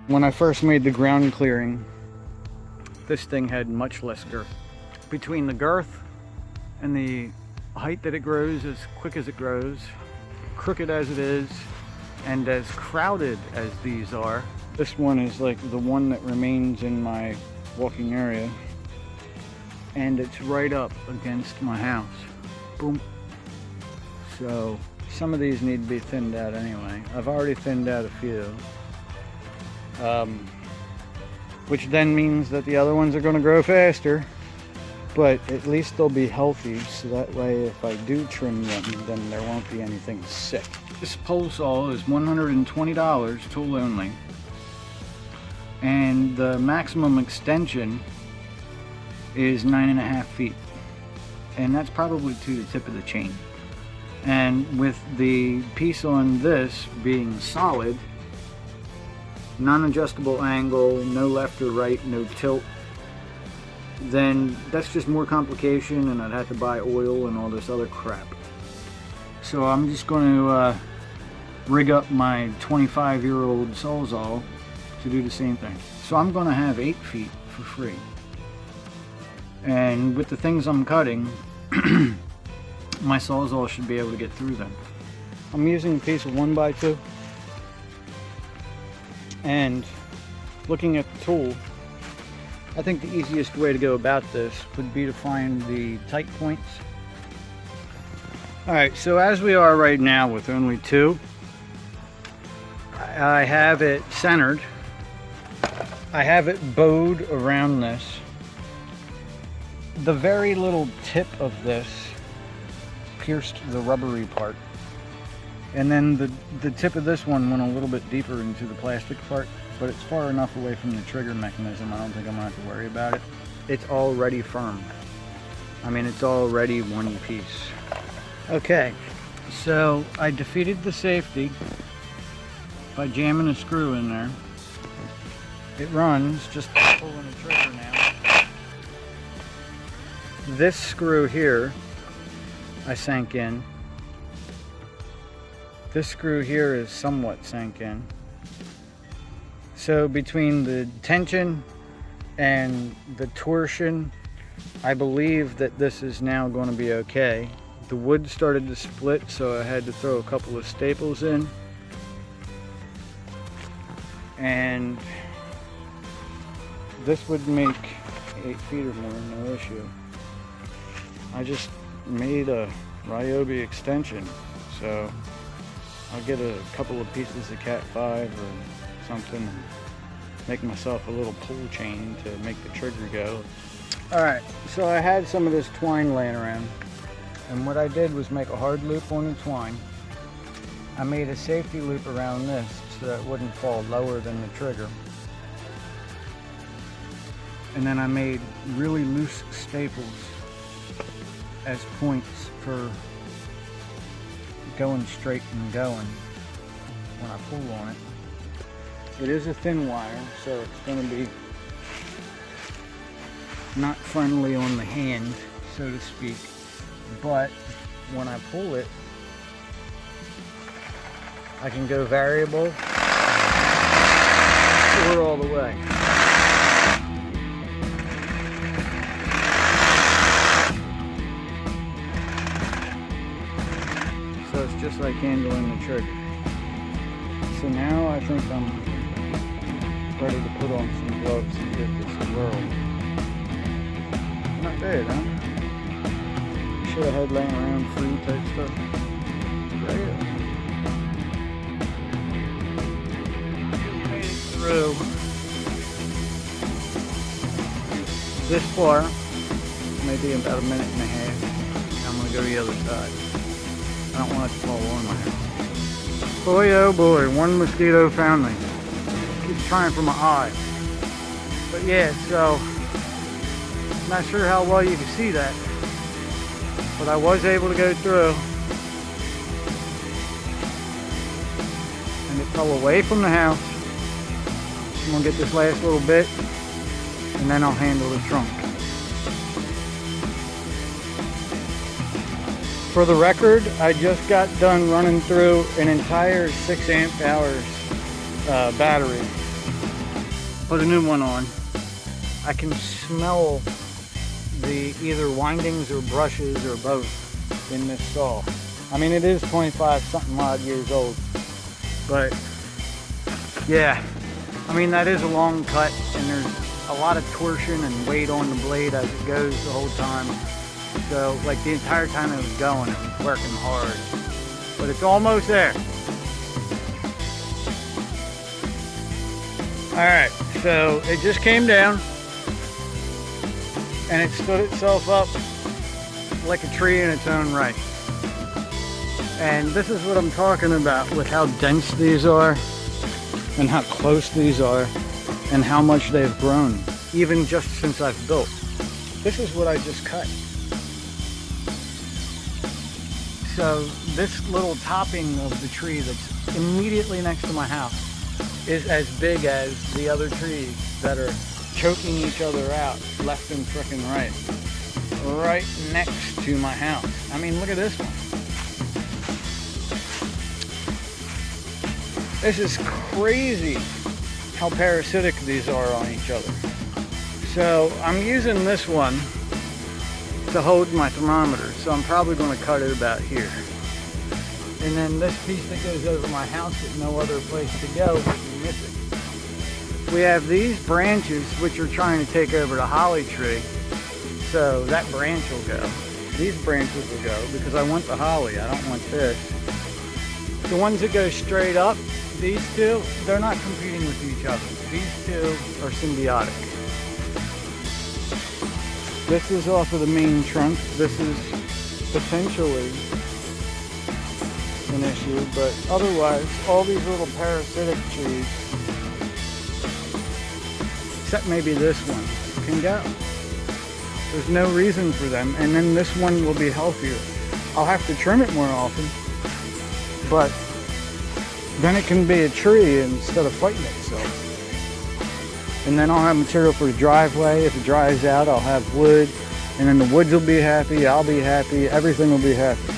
When I first made the ground clearing, this thing had much less girth. Between the girth and the height that it grows, as quick as it grows, crooked as it is, and as crowded as these are, this one is like the one that remains in my walking area, and it's right up against my house. Boom. So some of these need to be thinned out anyway. I've already thinned out a few, which then means that the other ones are going to grow faster, but at least they'll be healthy, so that way if I do trim them, then there won't be anything sick. This pole saw is $120, tool only, and the maximum extension is 9.5 feet, and that's probably to the tip of the chain. And with the piece on this being solid, non-adjustable angle, no left or right, no tilt, then that's just more complication, and I'd have to buy oil and all this other crap. So I'm just going to rig up my 25-year-old SawZall to do the same thing. So I'm going to have 8 feet for free. And with the things I'm cutting, my SawZall should be able to get through them. I'm using a piece of 1x2, and looking at the tool, I think the easiest way to go about this would be to find the tight points. Alright, so as we are right now with only 2, I have it centered. I have it bowed around this. The very little tip of this pierced the rubbery part, and then the tip of this one went a little bit deeper into the plastic part, but it's far enough away from the trigger mechanism, I don't think I'm going to have to worry about it. It's already firm. I mean, it's already one piece. Okay, so I defeated the safety by jamming a screw in there. It runs, just pulling the trigger now. This screw here I sank in. This screw here is somewhat sank in. So between the tension and the torsion, I believe that this is now going to be okay. The wood started to split, so I had to throw a couple of staples in. And this would make 8 feet or more, no issue. I just made a Ryobi extension, so I'll get a couple of pieces of Cat 5 or something and make myself a little pull chain to make the trigger go. Alright, so I had some of this twine laying around, and what I did was make a hard loop on the twine. I made a safety loop around this so that it wouldn't fall lower than the trigger. And then I made really loose staples as points for going straight and going when I pull on it. It is a thin wire, so it's going to be not friendly on the hand, so to speak, but when I pull it, I can go variable or all the way. So it's just like handling the trigger. So now I think I'm ready to put on some gloves and get this whirl. Not bad, huh? Should have had laying around free type stuff. Right. Made it through this far, maybe about a minute and a half. I'm going to go to the other side. I don't want it to fall on my house. Boy, oh boy, one mosquito found me. Keeps trying for my eye. But yeah, so, not sure how well you can see that, but I was able to go through. And it fell away from the house. I'm going to get this last little bit, and then I'll handle the trunk. For the record, I just got done running through an entire 6 amp hours battery put a new one on, I can smell the either windings or brushes or both in this saw. I mean, it is 25 something odd years old, but yeah, I mean, that is a long cut, and there's a lot of torsion and weight on the blade as it goes the whole time. So like the entire time it was going, it was working hard, but it's almost there. All right, so it just came down and it stood itself up like a tree in its own right. And this is what I'm talking about with how dense these are and how close these are and how much they've grown, even just since I've built. This is what I just cut. So this little topping of the tree that's immediately next to my house is as big as the other trees that are choking each other out left and frickin' right next to my house. I mean, look at this one. This is crazy how parasitic these are on each other. So I'm using this one to hold my thermometer, so I'm probably going to cut it about here. And then this piece that goes over my house with no other place to go will be missing. We have these branches which are trying to take over the holly tree, so that branch will go. These branches will go because I want the holly, I don't want this. The ones that go straight up, these two, they're not competing with each other. These two are symbiotic. This is off of the main trunk. This is potentially an issue, but otherwise, all these little parasitic trees, except maybe this one, can go. There's no reason for them, and then this one will be healthier. I'll have to trim it more often, but then it can be a tree instead of fighting itself. And then I'll have material for the driveway. If it dries out, I'll have wood, and then the woods will be happy, I'll be happy, everything will be happy.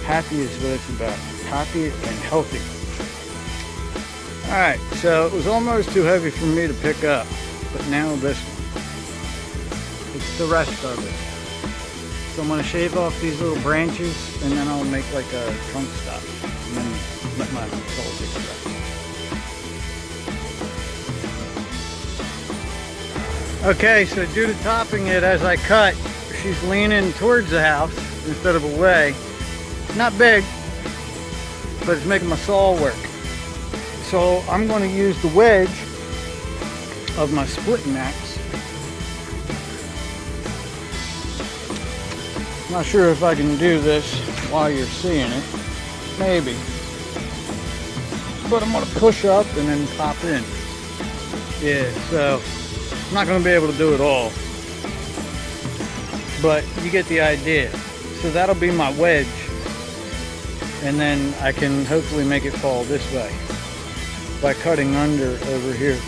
Happy is what it's about. Happy and healthy. Alright, so it was almost too heavy for me to pick up, but now this one. It's the rest of it. So I'm going to shave off these little branches, and then I'll make like a trunk stop, and then let my saw take it back. Okay, so due to topping it as I cut, she's leaning towards the house instead of away. Not big, but it's making my saw work. So I'm going to use the wedge of my splitting axe. Not sure if I can do this while you're seeing it. Maybe. But I'm going to push up and then pop in. Yeah, so I'm not going to be able to do it all, but you get the idea. So that'll be my wedge, and then I can hopefully make it fall this way by cutting under over here.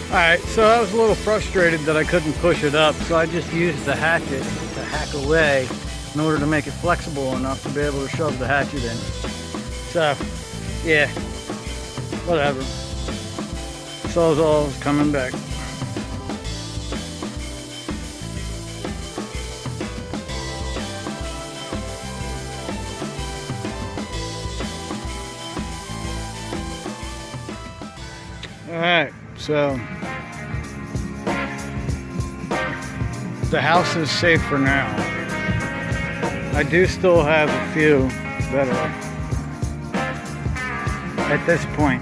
Alright, so I was a little frustrated that I couldn't push it up, so I just used the hatchet to hack away in order to make it flexible enough to be able to shove the hatchet in. So, yeah, whatever. SawZall is coming back. Alright, so the house is safe for now. I do still have a few that are at this point,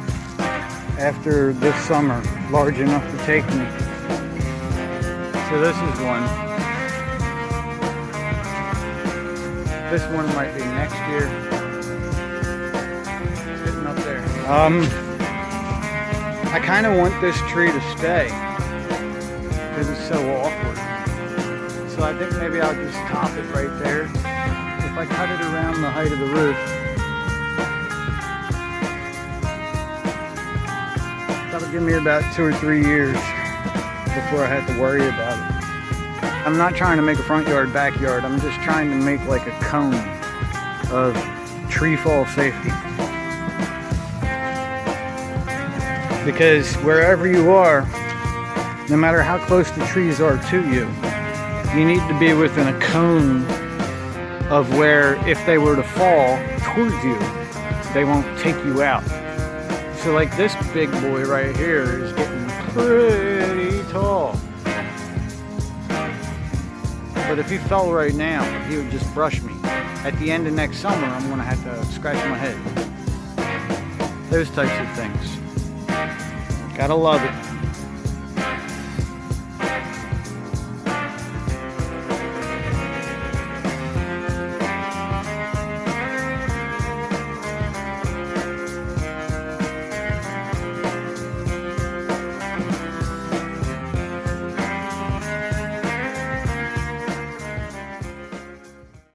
after this summer, large enough to take me. So this is one. This one might be next year. Sitting up there. I kind of want this tree to stay because it's so awkward. So I think maybe I'll just top it right there. If I cut it around the height of the roof, that'll give me about 2 or 3 years before I have to worry about it. I'm not trying to make a front yard, backyard. I'm just trying to make like a cone of tree fall safety. Because wherever you are, no matter how close the trees are to you, you need to be within a cone of where if they were to fall towards you, they won't take you out. So like this big boy right here is getting pretty tall. But if he fell right now, he would just brush me. At the end of next summer, I'm gonna have to scratch my head. Those types of things. Gotta love it.